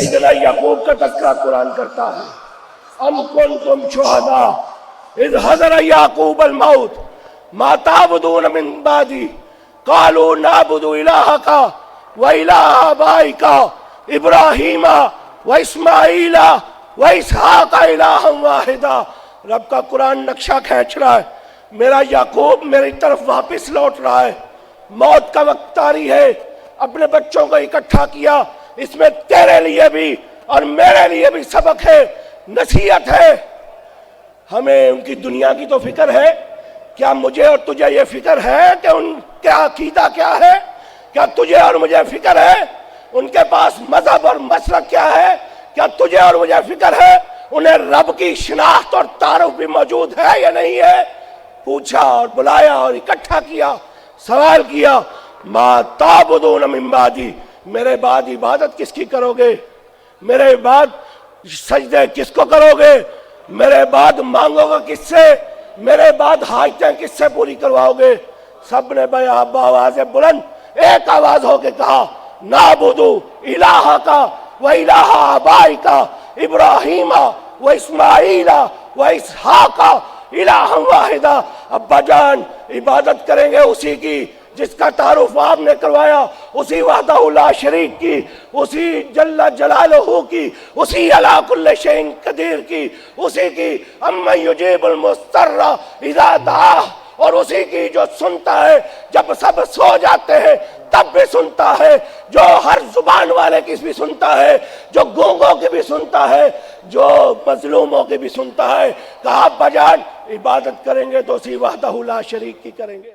سیدنا یعقوب کا تذکرہ قرآن کرتا ہے، ام کنتم شہداء اذ حضر یعقوب الموت ما تعبدون من بعدی قالوا نعبد الہک و الہ آبائک ابراہیم و اسماعیل و اسحاق الہا واحدا۔ رب کا قرآن نقشہ کھینچ رہا ہے، میرا یعقوب میری طرف واپس لوٹ رہا ہے، موت کا وقت طاری ہے، اپنے بچوں کو اکٹھا کیا، اس میں تیرے لیے بھی اور میرے لیے بھی سبق ہے، نصیحت ہے۔ ہمیں ان کی دنیا کی تو فکر ہے، کیا مجھے اور تجھے یہ فکر ہے کہ ان کا عقیدہ کیا ہے؟ کیا تجھے اور مجھے فکر ہے ان کے پاس مذہب اور مسلک کیا ہے؟ کیا تجھے اور مجھے فکر ہے انہیں رب کی شناخت اور تعارف بھی موجود ہے یا نہیں ہے؟ پوچھا اور بلایا اور اکٹھا کیا، سوال کیا، ما تعبدون من بعدی، میرے بعد عبادت کس کی کرو گے؟ میرے بعد سجدے کس کو کرو گے؟ میرے بعد مانگو گے کس سے؟ میرے بعد حاجتیں کس سے پوری کرواؤ گے؟ سب نے بآواز بلند ایک آواز ہو کے کہا، نعبد الہک و الہ آبائک ابراہیم و اسماعیل و اسحاق الہا واحدا۔ ابا جان عبادت کریں گے اسی کی جس کا تعارف آپ نے کروایا، اسی وحدہ لا شریک کی، اسی جل جلالہ کی، اسی علی کل شیء قدیر کی، اسی کی امن یجیب المضطر اذا دعاہ، اور اسی کی جو سنتا ہے جب سب سو جاتے ہیں تب بھی سنتا ہے، جو ہر زبان والے کی بھی سنتا ہے، جو گونگوں کی بھی سنتا ہے، جو مظلوموں کی بھی سنتا ہے۔ کہا ابا جان عبادت کریں گے تو اسی وحدہ لا شریک کی کریں گے۔